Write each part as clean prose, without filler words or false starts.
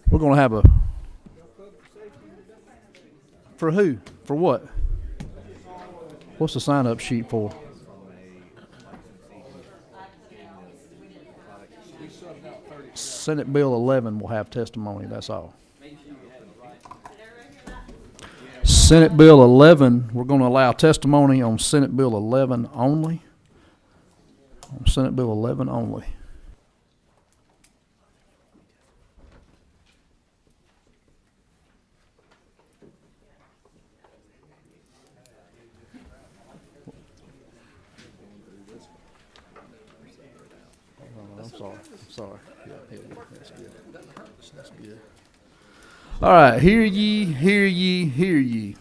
We're going to have a... For who? For what? What's the sign-up sheet for? Senate Bill 11 will have testimony, that's all. Senate Bill 11, we're going to allow testimony on Senate Bill 11 only. On Senate Bill 11 only. I'm sorry. Yeah, that's good. That's good. All right, hear ye, hear ye, hear ye.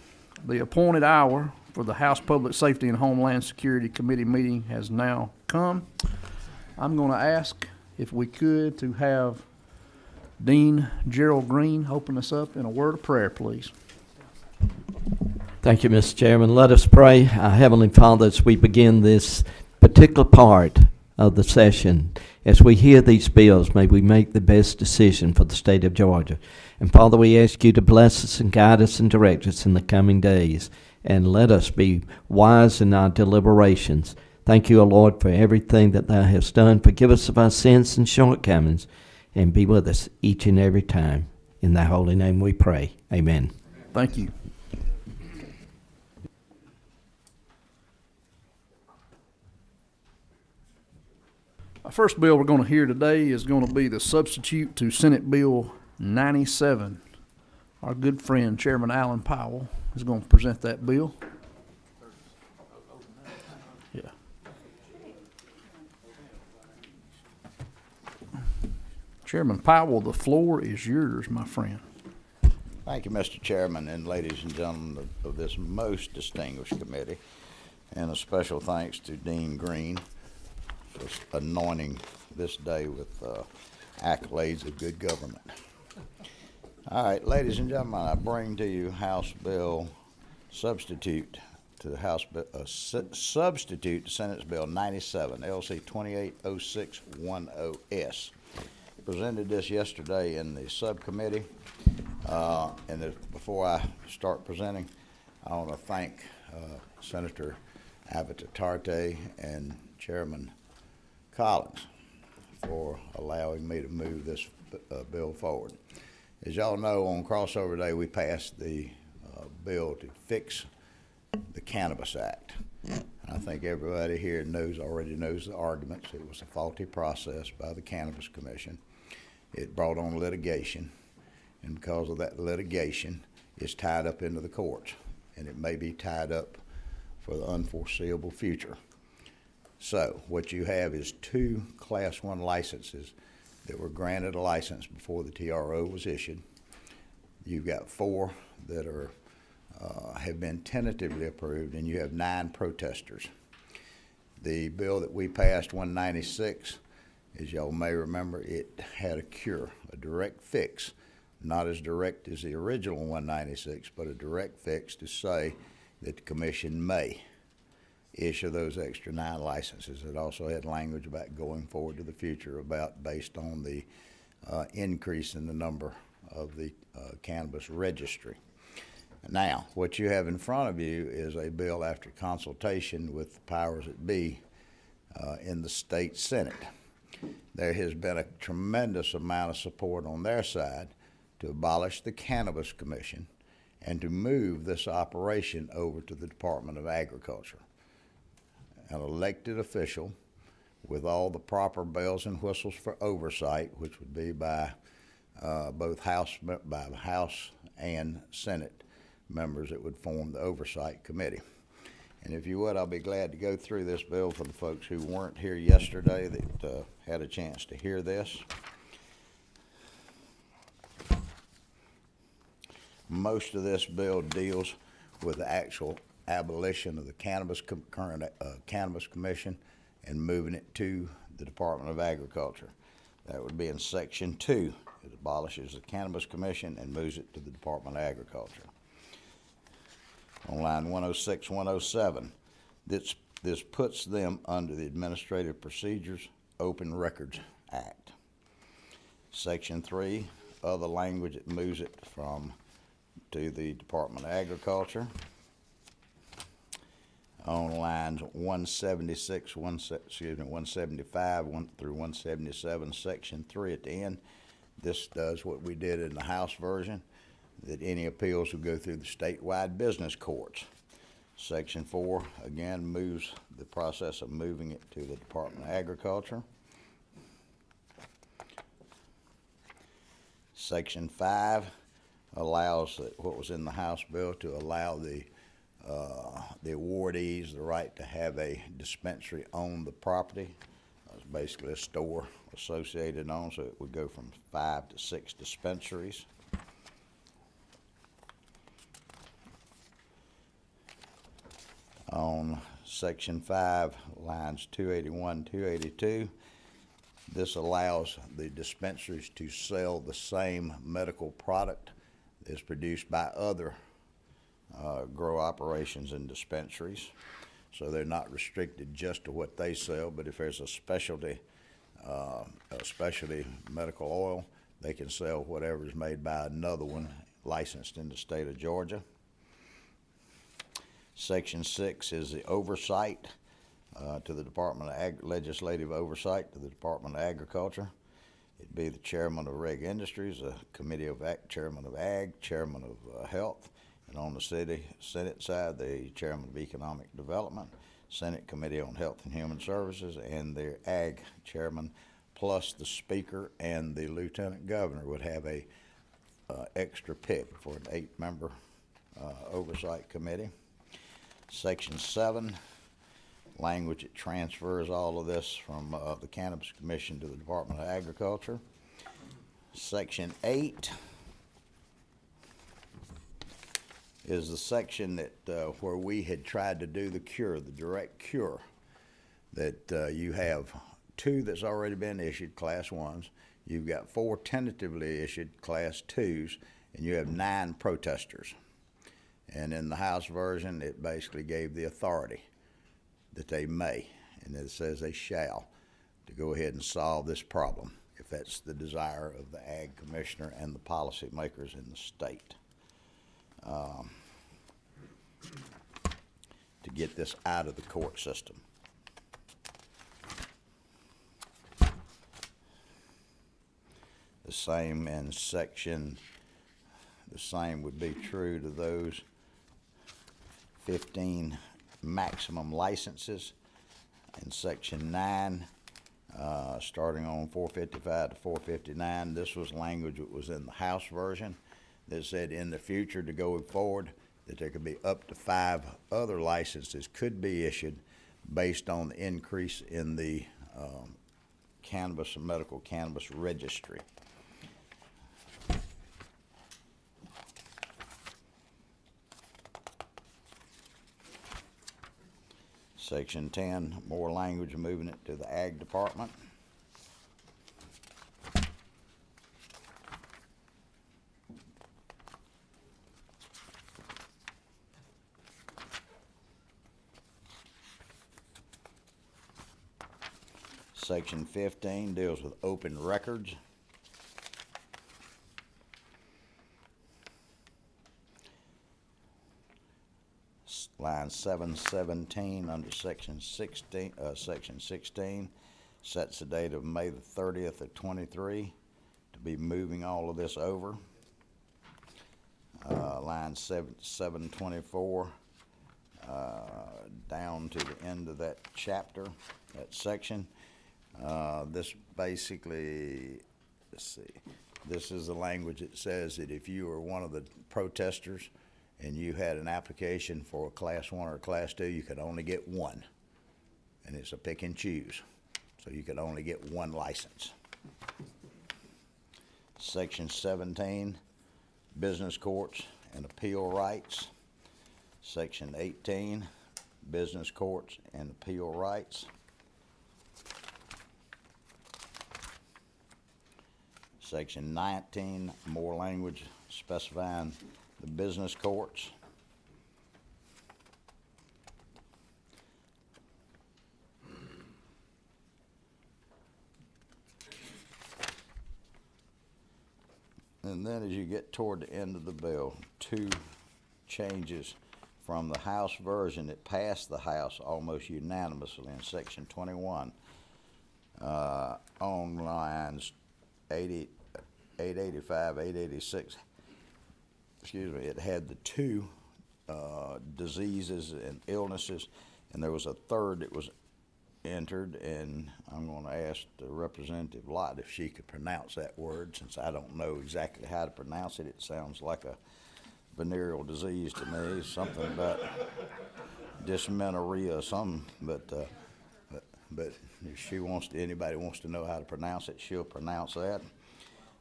The appointed hour for the House Public Safety and Homeland Security Committee meeting has now come. I'm going to ask if we could to have Dean Gerald Green open us up in a word of prayer, please. Thank you, Mr. Chairman. Let us pray. Our Heavenly Father, as we begin this particular part of the session, as we hear these bills, may we make the best decision for the state of Georgia. And Father, we ask you to bless us and guide us and direct us in the coming days, and let us be wise in our deliberations. Thank you, O Lord, for everything that thou hast done. Forgive us of our sins and shortcomings, and be with us each and every time. In thy holy name we pray. Amen. Thank you. Our first bill we're going to hear today is going to be the substitute to Senate Bill 97. Our good friend, Chairman Alan Powell, is going to present that bill. Yeah. Chairman Powell, the floor is yours, my friend. Thank you, Mr. Chairman, and ladies and gentlemen of this most distinguished committee, and a special thanks to Dean Green for anointing this day with accolades of good government. All right, ladies and gentlemen, I bring to you House Bill substitute to the House substitute to Senate Bill 97, LC 280610S. Presented this yesterday in the subcommittee, and before I start presenting, I want to thank Senator Abbott-Tarte and Chairman Collins for allowing me to move this bill forward. As y'all know, on crossover day we passed the bill to fix the Cannabis Act. And I think everybody here already knows the arguments. It was a faulty process by the Cannabis Commission. It brought on litigation, and because of that litigation, it's tied up into the courts, and it may be tied up for the unforeseeable future. So what you have is two Class 1 licenses that were granted a license before the TRO was issued. You've got 4 that have been tentatively approved, and you have 9 protesters. The bill that we passed, 196, as y'all may remember, it had a cure, a direct fix, not as direct as the original 196, but a direct fix to say that the commission may issue those extra 9 licenses. It also had language about going forward to the future based on the increase in the number of the cannabis registry. Now, what you have in front of you is a bill after consultation with the powers that be in the state Senate. There has been a tremendous amount of support on their side to abolish the Cannabis Commission and to move this operation over to the Department of Agriculture. An elected official with all the proper bells and whistles for oversight, which would be by both House and Senate members that would form the Oversight Committee. And if you would, I'll be glad to go through this bill for the folks who weren't here yesterday that had a chance to hear this. Most of this bill deals with the actual abolition of the current Cannabis Commission and moving it to the Department of Agriculture. That would be in Section 2. It abolishes the Cannabis Commission and moves it to the Department of Agriculture. On line 106, 107, this puts them under the Administrative Procedures Open Records Act. Section 3 other language, it moves it to the Department of Agriculture. On lines 175, 1 through 177, section 3 at the end, this does what we did in the House version, that any appeals will go through the statewide business courts. Section 4, again, moves the process of moving it to the Department of Agriculture. Section 5 allows what was in the House bill to allow the awardees the right to have a dispensary on the property. It's basically a store associated on, so it would go from 5 to 6 dispensaries. On section 5, lines 281, 282, this allows the dispensaries to sell the same medical product that's produced by other grow operations and dispensaries. So they're not restricted just to what they sell, but if there's a specialty medical oil, they can sell whatever is made by another one licensed in the state of Georgia. Section 6 is the oversight to the Department of legislative oversight to the Department of Agriculture. It'd be the chairman of Reg Industries, a committee of chairman of Ag, chairman of Health, and on the Senate side, the chairman of Economic Development, Senate Committee on Health and Human Services, and their Ag chairman, plus the Speaker and the Lieutenant Governor would have a extra pick for an 8-member oversight committee. Section 7, language that transfers all of this from the Cannabis Commission to the Department of Agriculture. Section 8 is the section that where we had tried to do the cure, the direct cure, that you have 2 that's already been issued, Class 1s. You've got 4 tentatively issued, Class 2s, and you have 9 protesters. And in the House version, it basically gave the authority that they may, and it says they shall, to go ahead and solve this problem, if that's the desire of the Ag Commissioner and the policymakers in the state. To get this out of the court system. The same in section, the same would be true to those 15 maximum licenses. In section 9, starting on 455 to 459, this was language that was in the House version that said in the future to go forward that there could be up to 5 other licenses could be issued based on the increase in the cannabis and medical cannabis registry. Section 10, more language, moving it to the Ag Department. Section 15 deals with open records. Line 717 under section 16, sets the date of May the 30th of 23 to be moving all of this over. Line 724 down to the end of that chapter, that section. This basically, let's see, this is the language that says that if you were one of the protesters and you had an application for a Class 1 or a Class 2, you could only get one. And it's a pick and choose. So you could only get one license. Section 17, business courts and appeal rights. Section 18, business courts and appeal rights. Section 19, more language specifying the business courts. And then as you get toward the end of the bill, two changes from the House version that passed the House almost unanimously in Section 21 on lines 885, 886. Excuse me, it had the two diseases and illnesses, and there was a third that was entered, and I'm going to ask the Representative Lott if she could pronounce that word, since I don't know exactly how to pronounce it. It sounds like a venereal disease to me, something about dysmenorrhea or something, but if she wants to, anybody wants to know how to pronounce it, she'll pronounce that.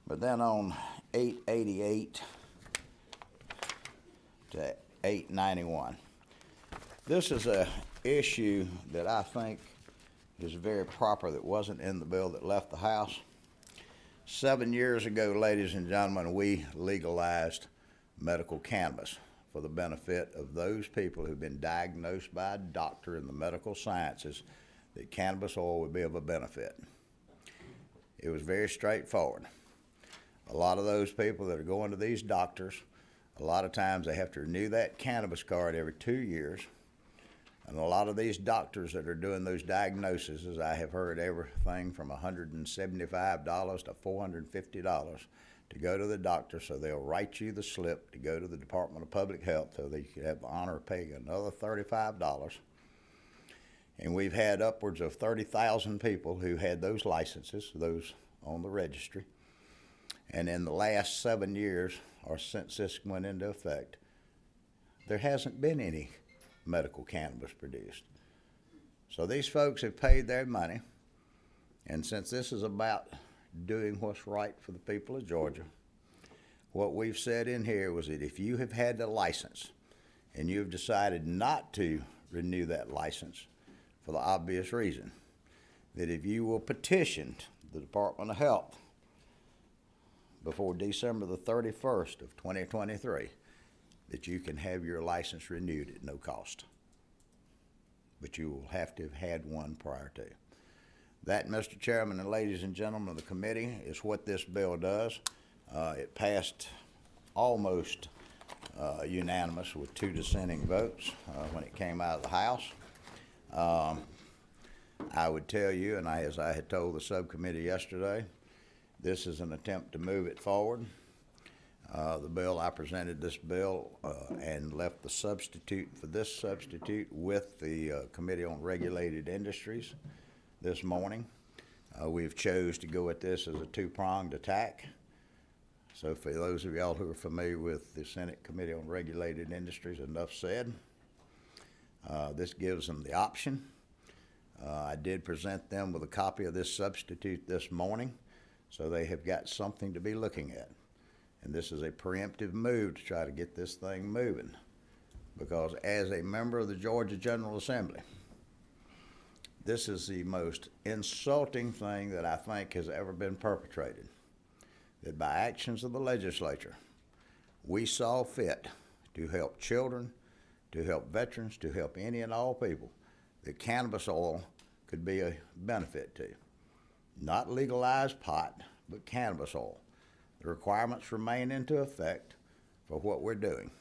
But then on 888 to 891, this is a issue that I think is very proper that wasn't in the bill that left the House. 7 years ago, ladies and gentlemen, we legalized medical cannabis for the benefit of those people who've been diagnosed by a doctor in the medical sciences that cannabis oil would be of a benefit. It was very straightforward. A lot of those people that are going to these doctors, a lot of times they have to renew that cannabis card every 2 years. And a lot of these doctors that are doing those diagnoses, as I have heard, everything from $175 to $450 to go to the doctor, so they'll write you the slip to go to the Department of Public Health so they could have the honor of paying another $35. And we've had upwards of 30,000 people who had those licenses, those on the registry. And in the last 7 years, or since this went into effect, there hasn't been any medical cannabis produced. So these folks have paid their money, and since this is about doing what's right for the people of Georgia, what we've said in here was that if you have had the license and you've decided not to renew that license for the obvious reason, that if you will petition the Department of Health before December the 31st of 2023, that you can have your license renewed at no cost. But you will have to have had one prior to. That, Mr. Chairman and ladies and gentlemen of the committee, is what this bill does. It passed almost unanimous with 2 dissenting votes when it came out of the House. I would tell you, and as I had told the subcommittee yesterday, this is an attempt to move it forward. I presented this bill and left the substitute for this substitute with the Committee on Regulated Industries this morning. We've chose to go at this as a two-pronged attack. So for those of y'all who are familiar with the Senate Committee on Regulated Industries, enough said. This gives them the option. I did present them with a copy of this substitute this morning, so they have got something to be looking at. And this is a preemptive move to try to get this thing moving, because as a member of the Georgia General Assembly, this is the most insulting thing that I think has ever been perpetrated, that by actions of the legislature, we saw fit to help children, to help veterans, to help any and all people that cannabis oil could be a benefit to. Not legalized pot, but cannabis oil. The requirements remain into effect for what we're doing.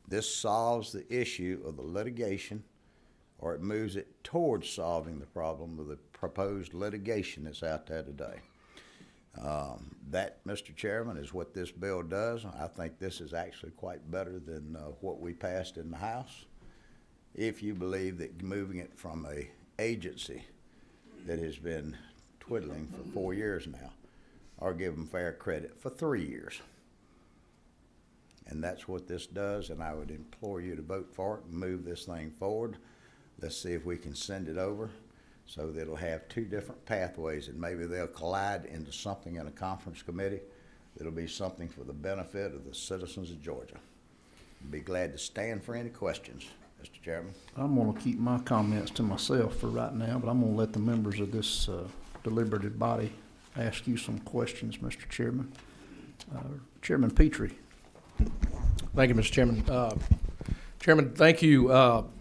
This solves the issue of the litigation, or it moves it towards solving the problem of the proposed litigation that's out there today. That, Mr. Chairman, is what this bill does. I think this is actually quite better than what we passed in the House. If you believe that moving it from an agency that has been twiddling for 4 years now, or give them fair credit for 3 years. And that's what this does, and I would implore you to vote for it and move this thing forward. Let's see if we can send it over so that it'll have 2 different pathways, and maybe they'll collide into something in a conference committee that'll be something for the benefit of the citizens of Georgia. I'd be glad to stand for any questions, Mr. Chairman. I'm going to keep my comments to myself for right now, but I'm going to let the members of this deliberative body ask you some questions, Mr. Chairman. Chairman Petrie. Thank you, Mr. Chairman. Chairman, thank you.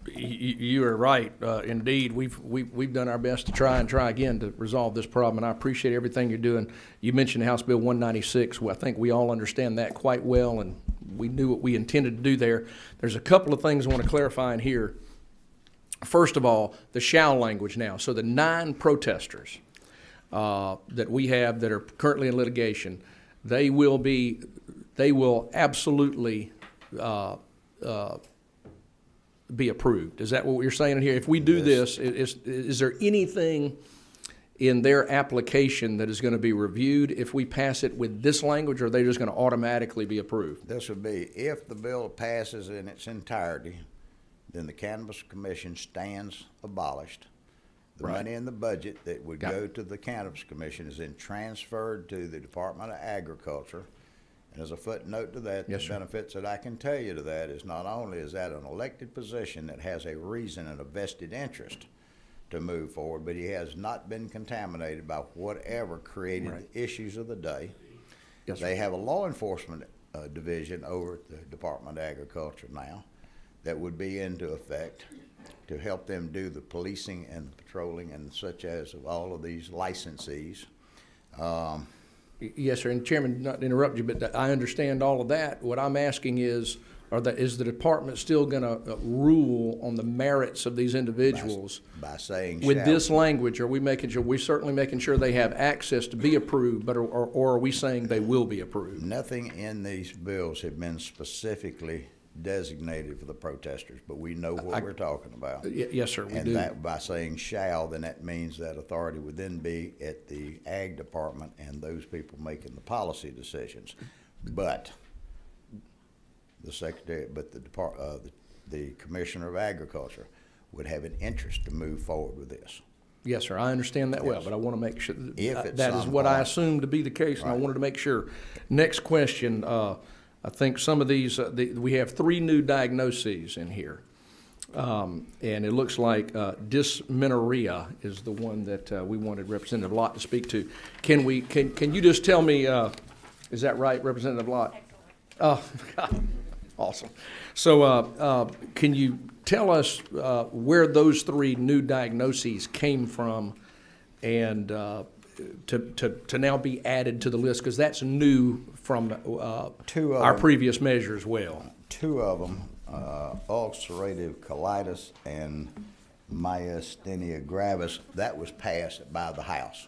You are right. Indeed, we've done our best to try again to resolve this problem, and I appreciate everything you're doing. You mentioned House Bill 196. Well, I think we all understand that quite well, and we knew what we intended to do there. There's a couple of things I want to clarify in here. First of all, the shall language now. So the 9 protesters that we have that are currently in litigation, they will absolutely be approved. Is that what you're saying in here? If we do this, is there anything in their application that is going to be reviewed if we pass it with this language, or are they just going to automatically be approved? This would be, if the bill passes in its entirety, then the Cannabis Commission stands abolished. The Right. money in the budget that would Got go to the Cannabis Commission is then transferred to the Department of Agriculture. And as a footnote to that, Yes, the sir. benefits that I can tell you to that is not only is that an elected position that has a reason and a vested interest to move forward, but he has not been contaminated by whatever created Right. the issues of the day. Yes, sir. They have a law enforcement division over at the Department of Agriculture now that would be into effect to help them do the policing and patrolling and such as of all of these licensees. Yes, sir. And Chairman, not to interrupt you, but I understand all of that. What I'm asking is the department still going to rule on the merits of these individuals? By saying With shall. this language, are we making sure, we're certainly making sure they have access to be approved, but or are we saying they will be approved? Nothing in these bills have been specifically designated for the protesters, but we know what we're talking about. Yes, sir, we And do. that, by saying shall, then that means that authority would then be at the Ag Department and those people making the policy decisions. But the Secretary, but the Commissioner of Agriculture would have an interest to move forward with this. Yes, sir, I understand that well, Yes. but I want to make sure, If at that is some what I point- assumed to be the case, and I Right. wanted to make sure. Next question, I think some of these, we have 3 new diagnoses in here. And it looks like dysmenorrhea is the one that we wanted Representative Lott to speak to. Can you just tell me, is that right, Representative Lott? Oh, God, awesome. So can you tell us where those 3 new diagnoses came from and to now be added to the list? Because that's new from 2 of our them. previous measure as well. 2 of them, ulcerative colitis and myasthenia gravis, that was passed by the House.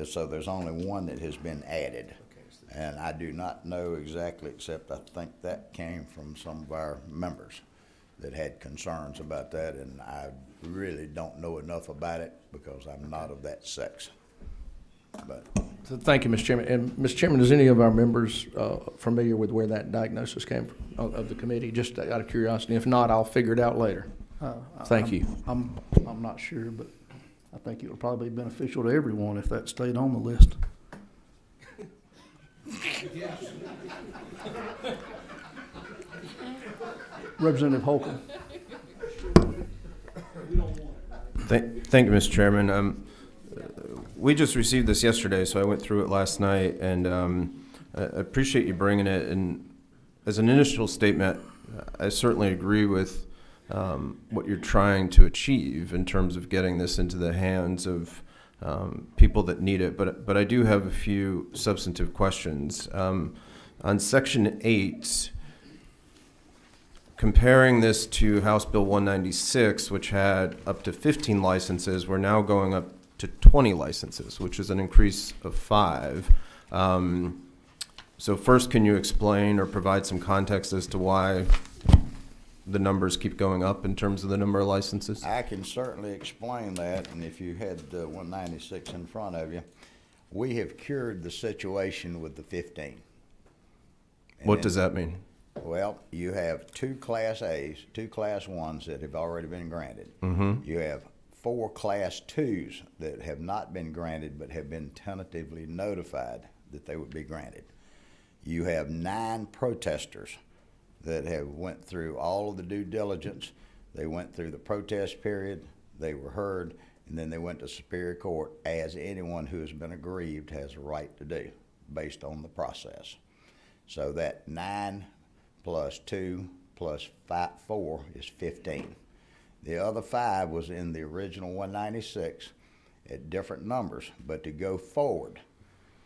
So there's only 1 that has been added. And I do not know exactly, except I think that came from some of our members that had concerns about that, and I really don't know enough about it because I'm not of that sex. But So thank you, Mr. Chairman. And, Mr. Chairman, is any of our members familiar with where that diagnosis came from of the committee? Just out of curiosity. If not, I'll figure it out later. Thank you. I'm not sure, but I think it would probably be beneficial to everyone if that stayed on the list. Representative Holcomb. Thank you, Mr. Chairman. We just received this yesterday, so I went through it last night, and I appreciate you bringing it. And as an initial statement, I certainly agree with what you're trying to achieve in terms of getting this into the hands of people that need it. But I do have a few substantive questions. On Section 8, comparing this to House Bill 196, which had up to 15 licenses, we're now going up to 20 licenses, which is an increase of 5. So first, can you explain or provide some context as to why the numbers keep going up in terms of the number of licenses? I can certainly explain that, and if you had 196 in front of you, we have cured the situation with the 15. And What then- does that mean? Well, you have 2 Class A's, 2 Class 1s that have already been granted. You have 4 Class 2s that have not been granted but have been tentatively notified that they would be granted. You have 9 protesters that have went through all of the due diligence. They went through the protest period, they were heard, and then they went to Superior Court, as anyone who has been aggrieved has a right to do, based on the process. So that 9 plus 2 plus 4 is 15. The other 5 was in the original 196 at different numbers, but to go forward,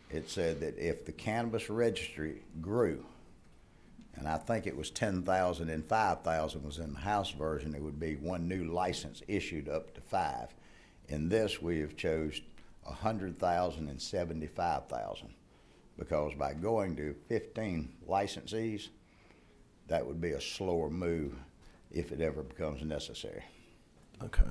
it said that if the cannabis registry grew, and I think it was 10,000 and 5,000 was in the House version, it would be 1 new license issued up to 5. In this, we have chose 100,000 and 75,000, because by going to 15 licensees, that would be a slower move if it ever becomes necessary. Okay.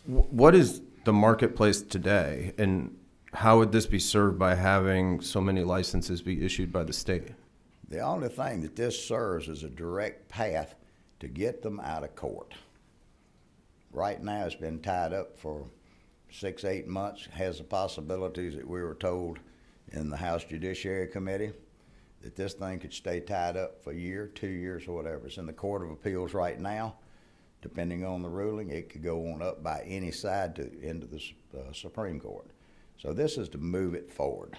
What is the marketplace today, and how would this be served by having so many licenses be issued by the state? The only thing that this serves is a direct path to get them out of court. Right now, it's been tied up for 6-8 months. Has the possibilities that we were told in the House Judiciary Committee that this thing could stay tied up for a year, 2 years, or whatever. It's in the Court of Appeals right now. Depending on the ruling, it could go on up by any side into the Supreme Court. So this is to move it forward.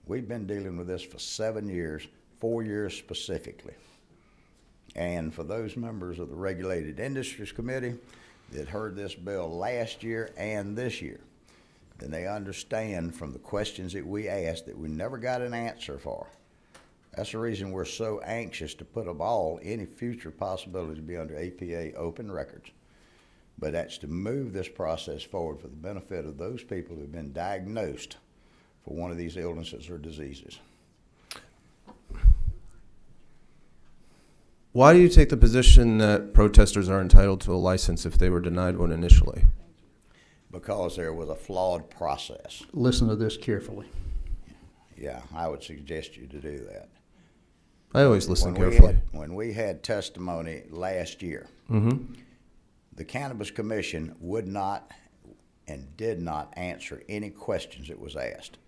We've been dealing with this for 7 years, 4 years specifically. And for those members of the Regulated Industries Committee that heard this bill last year and this year, then they understand from the questions that we asked that we never got an answer for. That's the reason we're so anxious to put any future possibility to be under APA open records. But that's to move this process forward for the benefit of those people who've been diagnosed for one of these illnesses or diseases. Why do you take the position that protesters are entitled to a license if they were denied one initially? Because there was a flawed process. Listen to this carefully. Yeah, I would suggest you to do that. I always listen When carefully. when we had testimony last year, the Cannabis Commission would not and did not answer any questions that was asked.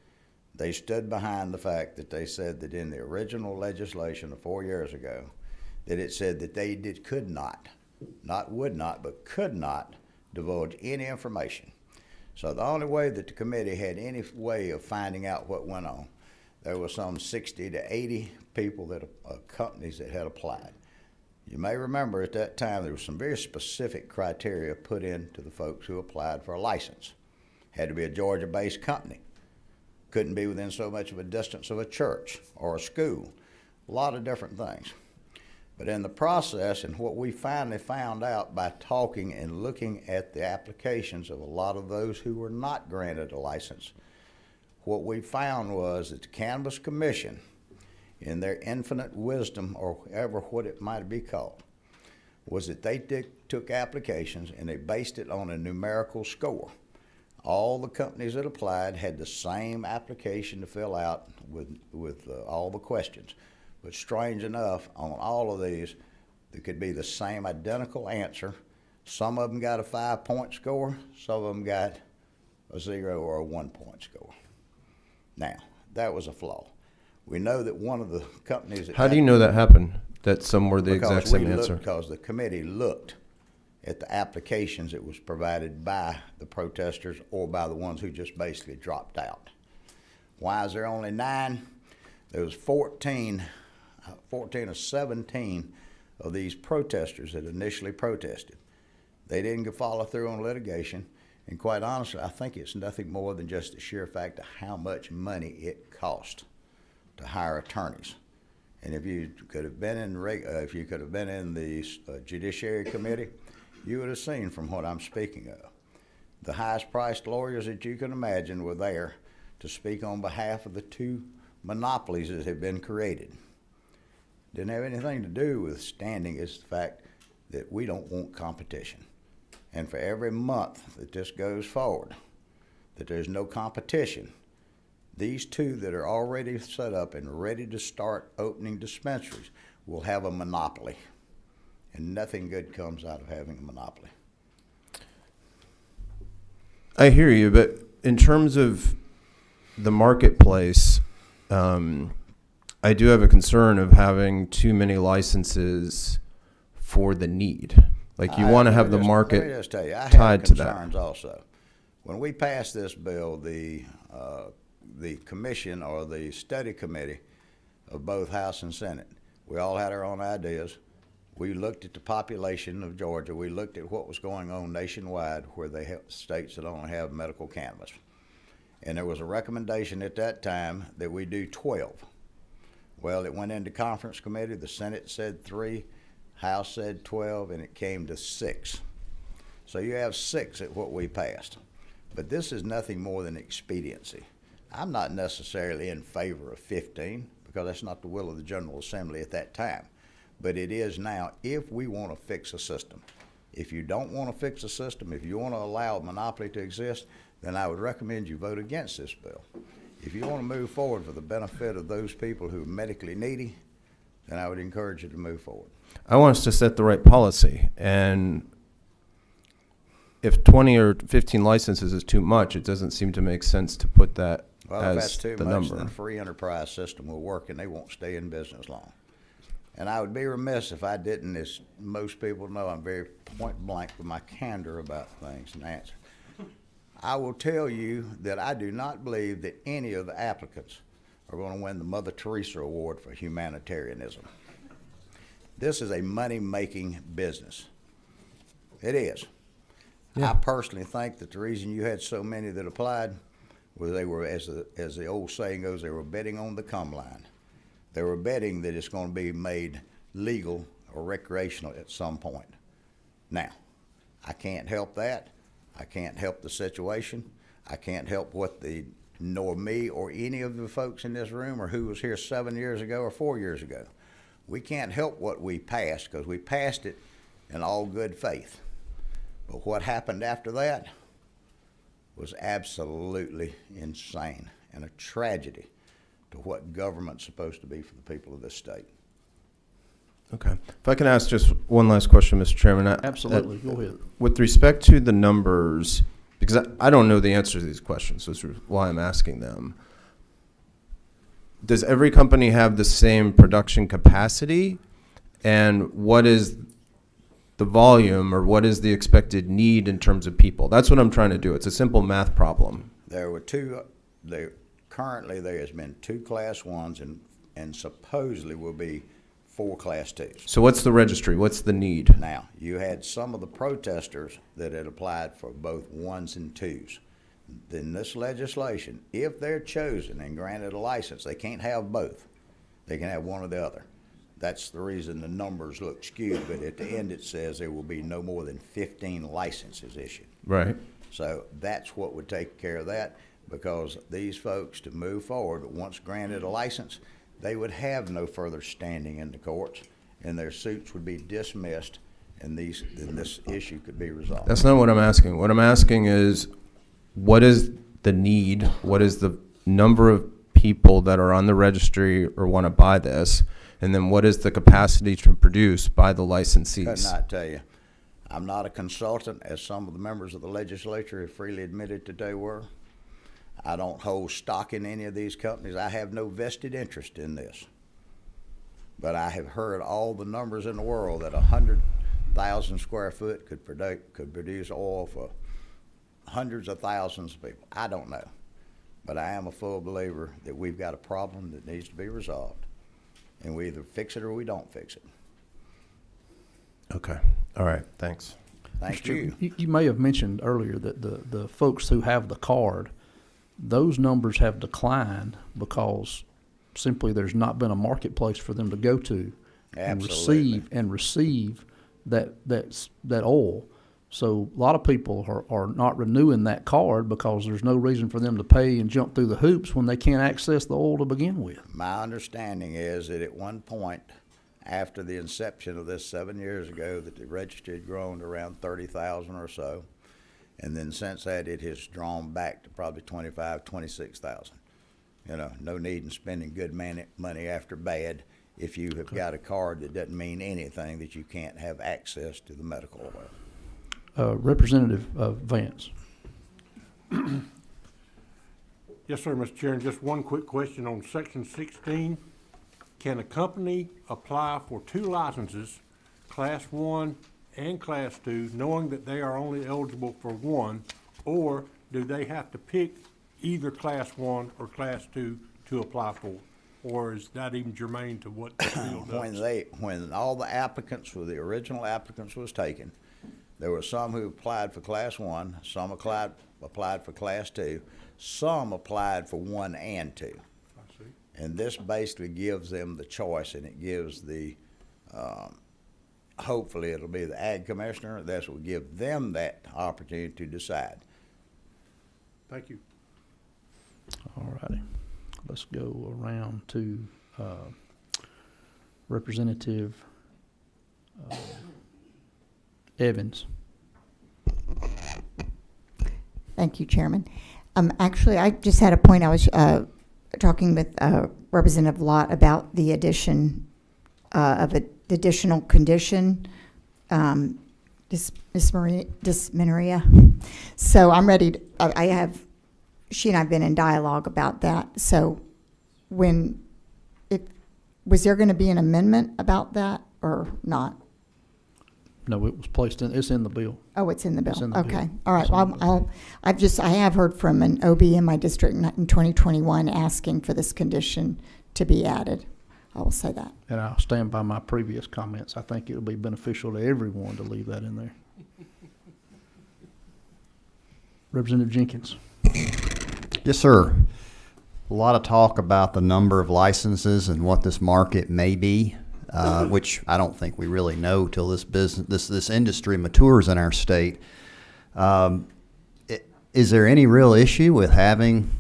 They stood behind the fact that they said that in the original legislation of 4 years ago, that it said that they could not would not, but could not divulge any information. So the only way that the committee had any way of finding out what went on, there were some 60 to 80 people companies that had applied. You may remember at that time there was some very specific criteria put into the folks who applied for a license. Had to be a Georgia-based company. Couldn't be within so much of a distance of a church or a school. A lot of different things. But in the process, and what we finally found out by talking and looking at the applications of a lot of those who were not granted a license, what we found was that the Cannabis Commission, in their infinite wisdom, or ever what it might be called, was that they took applications and they based it on a numerical score. All the companies that applied had the same application to fill out with all the questions. But strange enough, on all of these, there could be the same identical answer. Some of them got a 5-point score, some of them got a 0 or a 1-point score. Now, that was a flaw. We know that one of the companies that... How do you know that happened, that some were the exact same answer? Because the committee looked at the applications that was provided by the protesters or by the ones who just basically dropped out. Why is there only 9? There was 14 or 17 of these protesters that initially protested. They didn't follow through on litigation, and quite honestly, I think it's nothing more than just the sheer fact of how much money it cost to hire attorneys. And if you could have been in the Judiciary Committee, you would have seen from what I'm speaking of. The highest priced lawyers that you can imagine were there to speak on behalf of the 2 monopolies that have been created. Didn't have anything to do with standing. It's the fact that we don't want competition. And for every month that this goes forward, that there's no competition, these 2 that are already set up and ready to start opening dispensaries will have a monopoly. And nothing good comes out of having a monopoly. I hear you, but in terms of the marketplace, I do have a concern of having too many licenses for the need. Like, you want to have the market let me just tell you, I tied have to that. concerns also. When we passed this bill, the commission or the study committee of both House and Senate, we all had our own ideas. We looked at the population of Georgia. We looked at what was going on nationwide where they have states that only have medical cannabis. And there was a recommendation at that time that we do 12. Well, it went into conference committee. The Senate said 3, House said 12, and it came to 6. So you have 6 at what we passed. But this is nothing more than expediency. I'm not necessarily in favor of 15 because that's not the will of the General Assembly at that time. But it is now if we want to fix a system. If you don't want to fix a system, if you want to allow a monopoly to exist, then I would recommend you vote against this bill. If you want to move forward for the benefit of those people who are medically needy, then I would encourage you to move forward. I want us to set the right policy, and if 20 or 15 licenses is too much, it doesn't seem to make sense to put that Well, if that's as too the much, number. then a free enterprise system will work and they won't stay in business long. And I would be remiss if I didn't, as most people know, I'm very point blank with my candor about things and answer. I will tell you that I do not believe that any of the applicants are going to win the Mother Teresa Award for humanitarianism. This is a money-making business. It is. Yeah. I personally think that the reason you had so many that applied was they were, as the old saying goes, they were betting on the come line. They were betting that it's going to be made legal or recreational at some point. Now, I can't help that. I can't help the situation. I can't help nor me or any of the folks in this room or who was here 7 years ago or 4 years ago. We can't help what we passed because we passed it in all good faith. But what happened after that was absolutely insane and a tragedy to what government's supposed to be for the people of this state. Okay. If I can ask just one last question, Mr. Chairman. Absolutely, go ahead. With respect to the numbers, because I don't know the answer to these questions, so that's why I'm asking them. Does every company have the same production capacity? And what is the volume or what is the expected need in terms of people? That's what I'm trying to do. It's a simple math problem. There were currently there has been 2 Class 1s and supposedly will be 4 Class 2s. So what's the registry? What's the need? Now, you had some of the protesters that had applied for both 1s and 2s. Then this legislation, if they're chosen and granted a license, they can't have both. They can have one or the other. That's the reason the numbers look skewed, but at the end it says there will be no more than 15 licenses issued. Right. So that's what would take care of that, because these folks, to move forward, once granted a license, they would have no further standing in the courts, and their suits would be dismissed, and this issue could be resolved. That's not what I'm asking. What I'm asking is, what is the need? What is the number of people that are on the registry or want to buy this? And then what is the capacity to produce by the licensees? Could not tell you. I'm not a consultant, as some of the members of the legislature have freely admitted that they were. I don't hold stock in any of these companies. I have no vested interest in this. But I have heard all the numbers in the world that 100,000 square foot could produce oil for hundreds of thousands of people. I don't know. But I am a full believer that we've got a problem that needs to be resolved. And we either fix it or we don't fix it. Okay. All right. Thanks. Thank you. You may have mentioned earlier that the folks who have the card, those numbers have declined because simply there's not been a marketplace for them to go to Absolutely. and receive that oil. So a lot of people are not renewing that card because there's no reason for them to pay and jump through the hoops when they can't access the oil to begin with. My understanding is that at one point, after the inception of this 7 years ago, that the registry had grown to around 30,000 or so. And then since that, it has drawn back to probably 25, 26,000. You know, no need in spending good money after bad if you have got a card that doesn't mean anything, that you can't have access to the medical oil. Representative Vance. Yes, sir, Mr. Chairman. Just one quick question on Section 16. Can a company apply for 2 licenses, Class 1 and Class 2, knowing that they are only eligible for 1, or do they have to pick either Class 1 or Class 2 to apply for? or is that even germane to what the bill does? When all the applicants, for the original applicants was taken, there were some who applied for Class 1, some applied for Class 2, some applied for 1 and 2. I see. And this basically gives them the choice, and it gives the, hopefully it'll be the ag commissioner, that will give them that opportunity to decide. Thank you. All righty. Let's go around to Representative Evans. Thank you, Chairman. Actually, I just had a point. I was talking with Representative Lott about the addition of an additional condition, dysmenorrhea. So I'm ready to, she and I have been in dialogue about that. So was there going to be an amendment about that or not? No, it was placed in, it's in the bill. Oh, it's in the bill. It's in the bill. Okay. All right. It's in the Well, I have heard from an OB in my district in 2021 asking for this condition to be added. I will say that. And I'll stand by my previous comments. I think it'll be beneficial to everyone to leave that in there. Representative Jenkins. Yes, sir. A lot of talk about the number of licenses and what this market may be, which I don't think we really know till this industry matures in our state. Is there any real issue with having,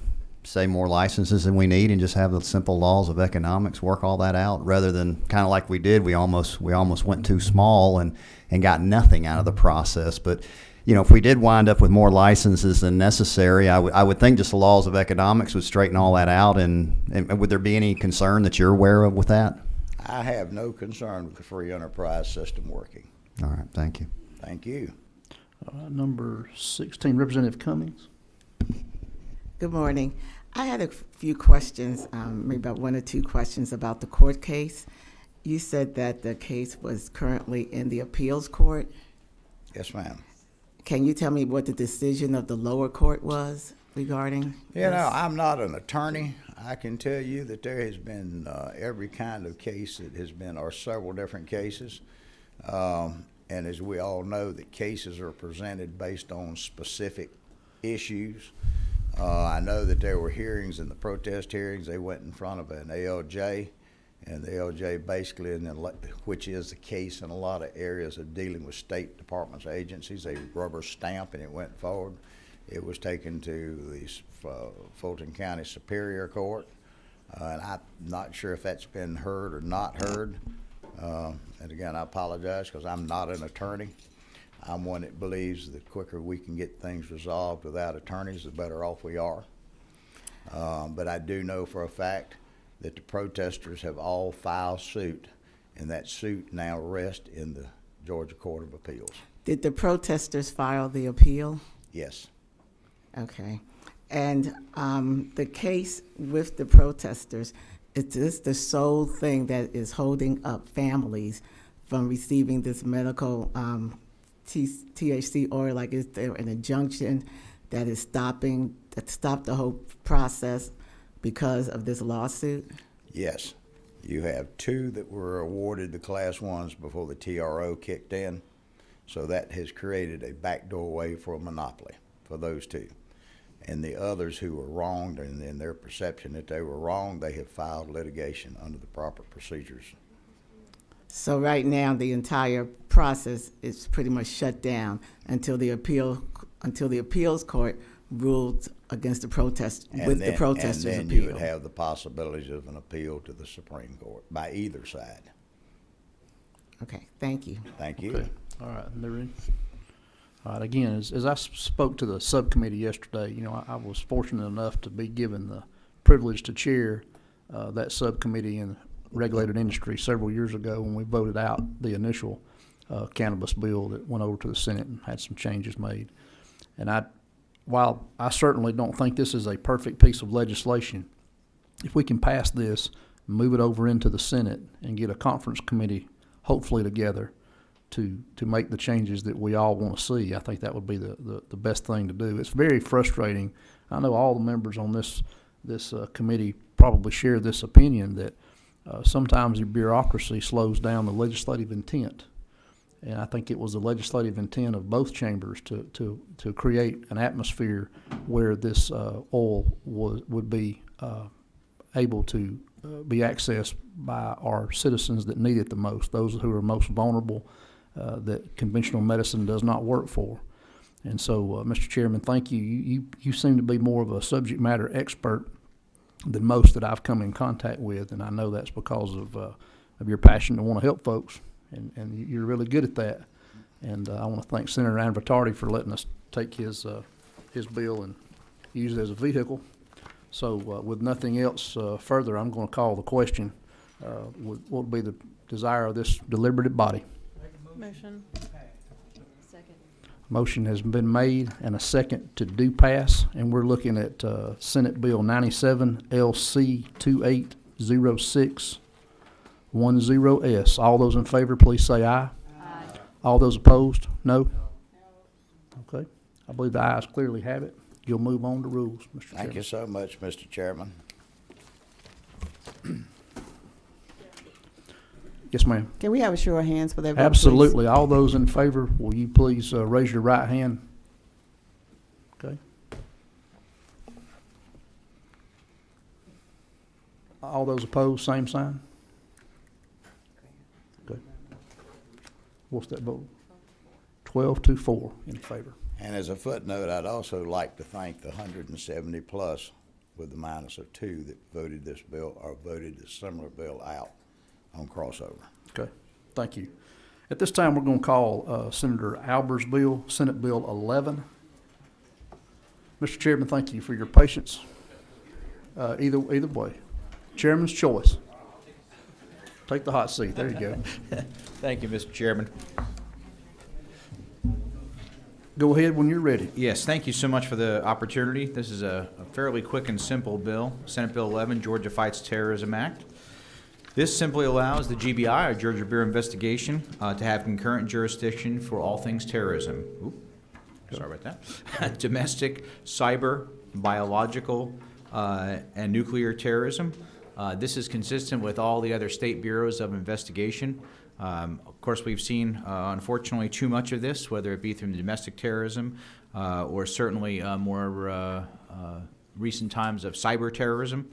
say, more licenses than we need and just have the simple laws of economics work all that out, rather than kind of like we did? We almost went too small and got nothing out of the process. But if we did wind up with more licenses than necessary, I would think just the laws of economics would straighten all that out. And would there be any concern that you're aware of with that? I have no concern with the free enterprise system working. All right, thank you. Thank you. Number 16, Representative Cummings. Good morning. I had a few questions, maybe about 1 or 2 questions about the court case. You said that the case was currently in the appeals court. Yes, ma'am. Can you tell me what the decision of the lower court was regarding this? I'm not an attorney. I can tell you that there has been every kind of case that has been, or several different cases. And as we all know, that cases are presented based on specific issues. I know that there were hearings, in the protest hearings, they went in front of an ALJ, and the ALJ basically, which is the case in a lot of areas of dealing with state departments, agencies, they rubber stamp and it went forward. It was taken to the Fulton County Superior Court, and I'm not sure if that's been heard or not heard. And again, I apologize because I'm not an attorney. I'm one that believes the quicker we can get things resolved without attorneys, the better off we are. But I do know for a fact that the protesters have all filed suit, and that suit now rests in the Georgia Court of Appeals. Did the protesters file the appeal? Yes. Okay. And the case with the protesters, is this the sole thing that is holding up families from receiving this medical THC oil? Like, is there an injunction that is stopped the whole process because of this lawsuit? Yes. You have 2 that were awarded the Class 1s before the TRO kicked in. So that has created a backdoor way for a monopoly for those 2. And the others who were wronged, and in their perception that they were wrong, they have filed litigation under the proper procedures. So right now, the entire process is pretty much shut down until the appeals court ruled against the protest the protesters' appeal. And then you would have the possibilities of an appeal to the Supreme Court by either side. Okay, thank you. Thank you. Okay. All right. All right. Again, as I spoke to the subcommittee yesterday, I was fortunate enough to be given the privilege to chair that subcommittee in regulated industry several years ago when we voted out the initial cannabis bill that went over to the Senate and had some changes made. And while I certainly don't think this is a perfect piece of legislation, if we can pass this, move it over into the Senate, and get a conference committee hopefully together to make the changes that we all want to see, I think that would be the best thing to do. It's very frustrating. I know all the members on this committee probably share this opinion that sometimes the bureaucracy slows down the legislative intent. And I think it was the legislative intent of both chambers to create an atmosphere where this oil would be able to be accessed by our citizens that need it the most, those who are most vulnerable, that conventional medicine does not work for. And so, Mr. Chairman, thank you. You seem to be more of a subject matter expert than most that I've come in contact with, and I know that's because of your passion to want to help folks, and you're really good at that. And I want to thank Senator Anvartardi for letting us take his bill and use it as a vehicle. So with nothing else further, I'm going to call the question. What would be the desire of this deliberative body? Motion. Second. Motion has been made and a second to do pass, and we're looking at Senate Bill 97 LC 280610S. All those in favor, please say aye. Aye. All those opposed, no? Okay. I believe the ayes clearly have it. You'll move on to rules, Mr. Chairman. Thank you so much, Mr. Chairman. Yes, ma'am. Can we have a show of hands for that vote, please? Absolutely. All those in favor, will you please raise your right hand? Okay. All those opposed, same sign? Okay. What's that vote? 12-4 in favor. And as a footnote, I'd also like to thank the 170 plus, with the minus of 2, that voted this bill or voted this similar bill out on crossover. Okay, thank you. At this time, we're going to call Senator Albert's bill, Senate Bill 11. Mr. Chairman, thank you for your patience. Either way. Chairman's choice. Take the hot seat. There you go. Thank you, Mr. Chairman. Go ahead when you're ready. Yes, thank you so much for the opportunity. This is a fairly quick and simple bill, Senate Bill 11, Georgia Fights Terrorism Act. This simply allows the GBI, or Georgia Bureau of Investigation, to have concurrent jurisdiction for all things terrorism. Oop, sorry about that. Domestic, cyber, biological, and nuclear terrorism. This is consistent with all the other state bureaus of investigation. Of course, we've seen, unfortunately, too much of this, whether it be through domestic terrorism or certainly more recent times of cyber terrorism.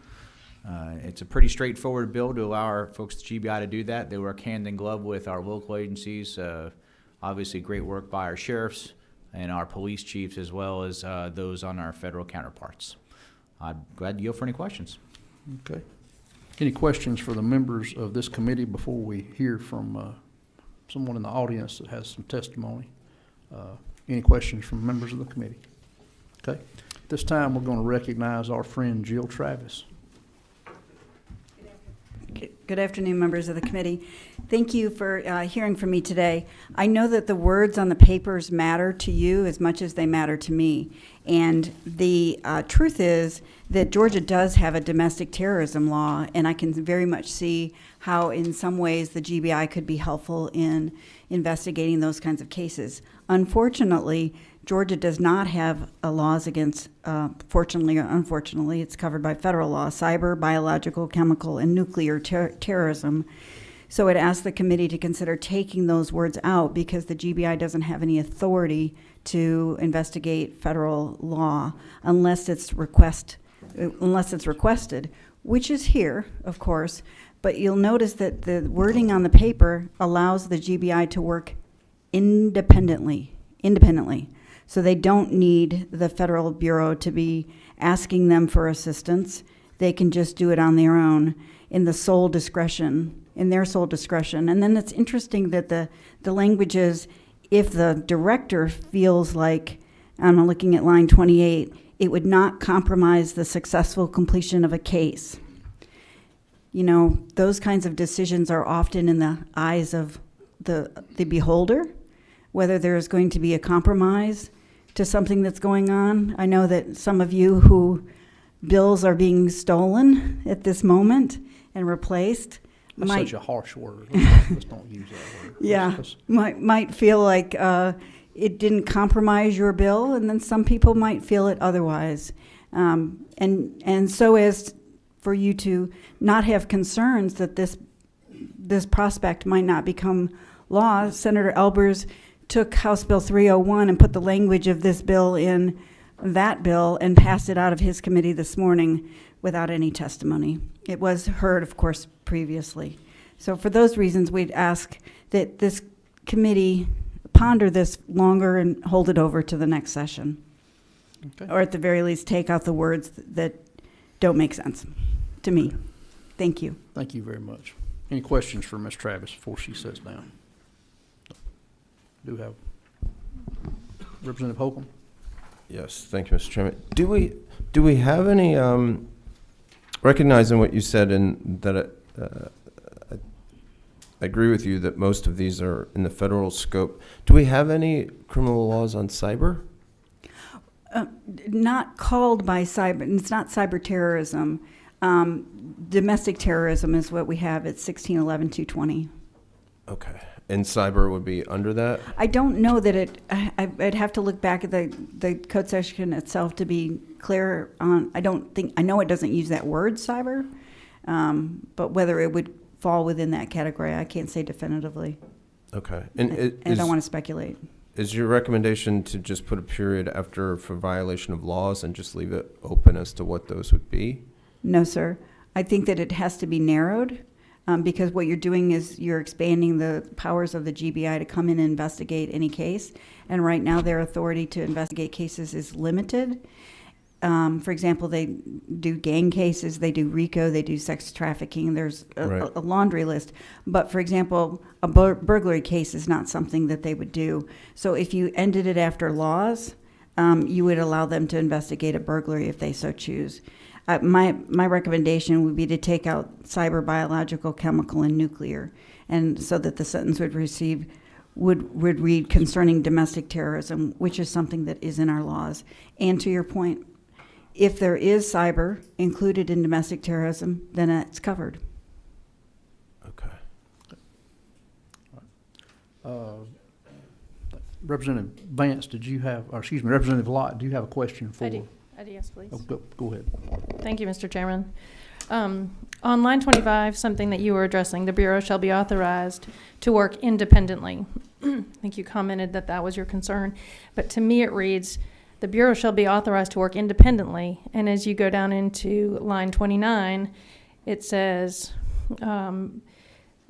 It's a pretty straightforward bill to allow our folks at GBI to do that. They work hand in glove with our local agencies. Obviously, great work by our sheriffs and our police chiefs, as well as those on our federal counterparts. I'm glad to yield for any questions. Okay. Any questions for the members of this committee before we hear from someone in the audience that has some testimony? Any questions from members of the committee? Okay. At this time, we're going to recognize our friend Jill Travis. Good afternoon, members of the committee. Thank you for hearing from me today. I know that the words on the papers matter to you as much as they matter to me. And the truth is that Georgia does have a domestic terrorism law, and I can very much see how in some ways the GBI could be helpful in investigating those kinds of cases. Unfortunately, Georgia does not have laws against, fortunately or unfortunately, it's covered by federal law, cyber, biological, chemical, and nuclear terrorism. So it asks the committee to consider taking those words out because the GBI doesn't have any authority to investigate federal law unless it's requested, which is here, of course. But you'll notice that the wording on the paper allows the GBI to work independently. So they don't need the Federal Bureau to be asking them for assistance. They can just do it on their own in their sole discretion. And then it's interesting that the language is, if the director feels like, I'm looking at line 28, it would not compromise the successful completion of a case. You know, those kinds of decisions are often in the eyes of the beholder, whether there is going to be a compromise to something that's going on. I know that some of you who bills are being stolen at this moment and replaced That's might, such a harsh word. Let's don't use that word. yeah, might feel like it didn't compromise your bill, and then some people might feel it otherwise. And so as for you to not have concerns that this prospect might not become law. Senator Elbers took House Bill 301 and put the language of this bill in that bill and passed it out of his committee this morning without any testimony. It was heard, of course, previously. So for those reasons, we'd ask that this committee ponder this longer and hold it over to the next session. Okay. Or at the very least, take out the words that don't make sense to me. Thank you. Thank you very much. Any questions for Ms. Travis before she sits down? Do have Representative Holcomb? Yes, thank you, Mr. Chairman. Do we have any, recognizing what you said and that I agree with you that most of these are in the federal scope, do we have any criminal laws on cyber? Not called by cyber, it's not cyber terrorism. Domestic terrorism is what we have at 1611-220. Okay. And cyber would be under that? I don't know that I'd have to look back at the code section itself to be clear on, I know it doesn't use that word cyber, but whether it would fall within that category, I can't say definitively. Okay. And I don't want to speculate. Is your recommendation to just put a period after for violation of laws and just leave it open as to what those would be? No, sir. I think that it has to be narrowed. Because what you're doing is you're expanding the powers of the GBI to come in and investigate any case. And right now, their authority to investigate cases is limited. For example, they do gang cases, they do RICO, they do sex trafficking. There's a laundry list. But for example, a burglary case is not something that they would do. So if you ended it after laws, you would allow them to investigate a burglary if they so choose. My recommendation would be to take out cyber, biological, chemical, and nuclear, and so that the sentence would read concerning domestic terrorism, which is something that is in our laws. And to your point, if there is cyber included in domestic terrorism, then it's covered. Okay. Representative Vance, Representative Lott, do you have a question for? I do, yes, please. Oh, go ahead. Thank you, Mr. Chairman. On line 25, something that you were addressing, the Bureau shall be authorized to work independently. I think you commented that that was your concern, but to me it reads, the Bureau shall be authorized to work independently, and as you go down into line 29, it says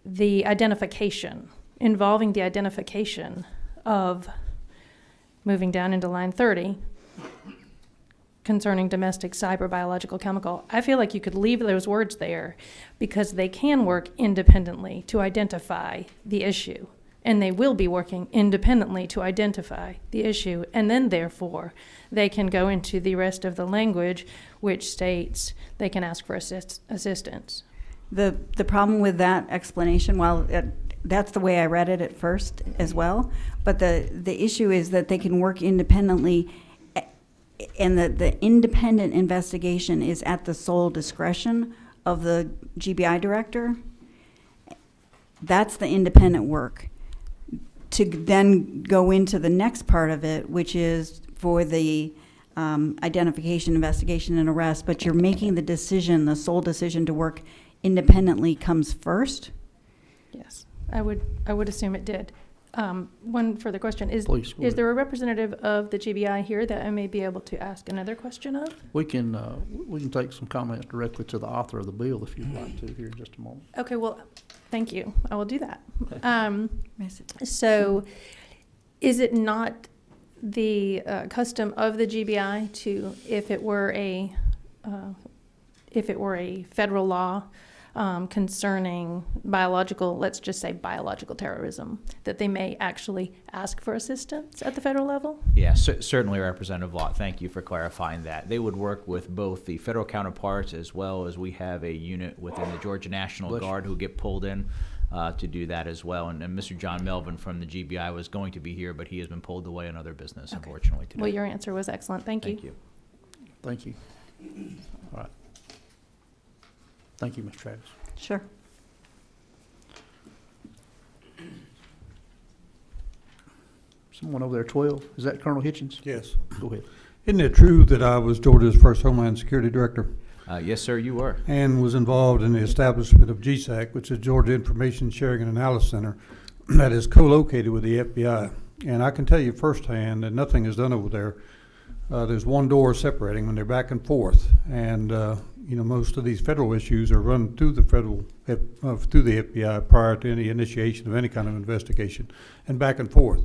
the identification, involving the identification of, moving down into line 30, concerning domestic, cyber, biological, chemical. I feel like you could leave those words there because they can work independently to identify the issue, and they will be working independently to identify the issue, and then therefore they can go into the rest of the language which states they can ask for assistance. The problem with that explanation, that's the way I read it at first as well, but the issue is that they can work independently, and the independent investigation is at the sole discretion of the GBI director. That's the independent work. To then go into the next part of it, which is for the identification, investigation, and arrest, but you're making the decision, the sole decision to work independently comes first? Yes, I would assume it did. One further question. Please, go Is ahead. there a representative of the GBI here that I may be able to ask another question of? We can take some comments directly to the author of the bill if you'd like to here in just a moment. Okay, well, thank you. I will do that. So is it not the custom of the GBI to, if it were a federal law concerning biological, let's just say biological terrorism, that they may actually ask for assistance at the federal level? Yeah, certainly, Representative Lott. Thank you for clarifying that. They would work with both the federal counterparts as well as we have a unit within the Georgia National Guard who get pulled in to do that as well. And Mr. John Melvin from the GBI was going to be here, but he has been pulled away on other business, unfortunately, today. Well, your answer was excellent. Thank you. Thank you. Thank you. All right. Thank you, Ms. Travis. Sure. Someone over there, 12. Is that Colonel Hitchens? Yes. Go ahead. Isn't it true that I was Georgia's first Homeland Security Director? Yes, sir, you were. and was involved in the establishment of GSAC, which is Georgia Information Sharing and Analysis Center, that is co-located with the FBI. And I can tell you firsthand that nothing is done over there. There's one door separating when they're back and forth, and most of these federal issues are run through the through the FBI prior to any initiation of any kind of investigation, and back and forth.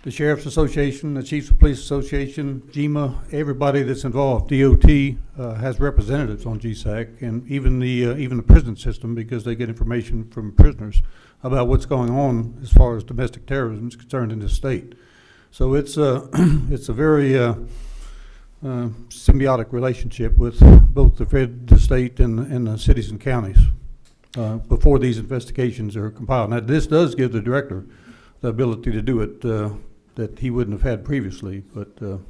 The Sheriff's Association, the Chiefs of Police Association, GEMA, everybody that's involved, DOT has representatives on GSAC, and even the prison system, because they get information from prisoners about what's going on as far as domestic terrorism is concerned in this state. So it's a very symbiotic relationship with both the state and the cities and counties before these investigations are compiled. Now, this does give the director the ability to do it that he wouldn't have had previously, but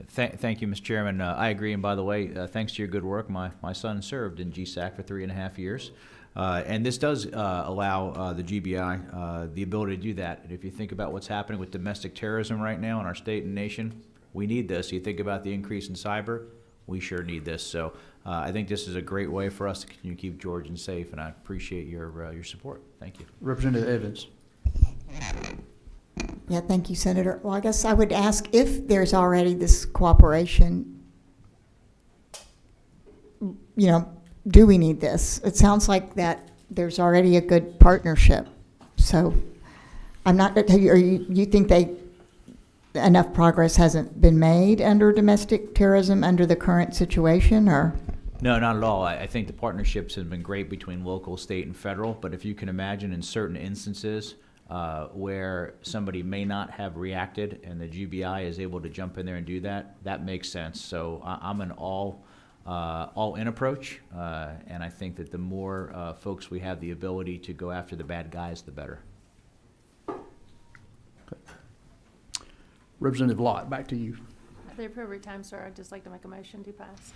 Thank you, Mr. Chairman. I agree, and by the way, thanks to your good work, my son served in GSAC for 3.5 years. And this does allow the GBI the ability to do that. And if you think about what's happening with domestic terrorism right now in our state and nation, we need this. You think about the increase in cyber, we sure need this. So I think this is a great way for us to continue to keep Georgians safe, and I appreciate your support. Thank you. Representative Evans. Yeah, thank you, Senator. Well, I guess I would ask if there's already this cooperation, do we need this? It sounds like that there's already a good partnership. So I'm not, you think enough progress hasn't been made under domestic terrorism under the current situation, or? No, not at all. I think the partnerships have been great between local, state, and federal, but if you can imagine in certain instances where somebody may not have reacted and the GBI is able to jump in there and do that, that makes sense. So I'm an all-in approach, and I think that the more folks we have the ability to go after the bad guys, the better. Representative Lott, back to you. At the appropriate time, sir, I'd just like to make a motion to pass.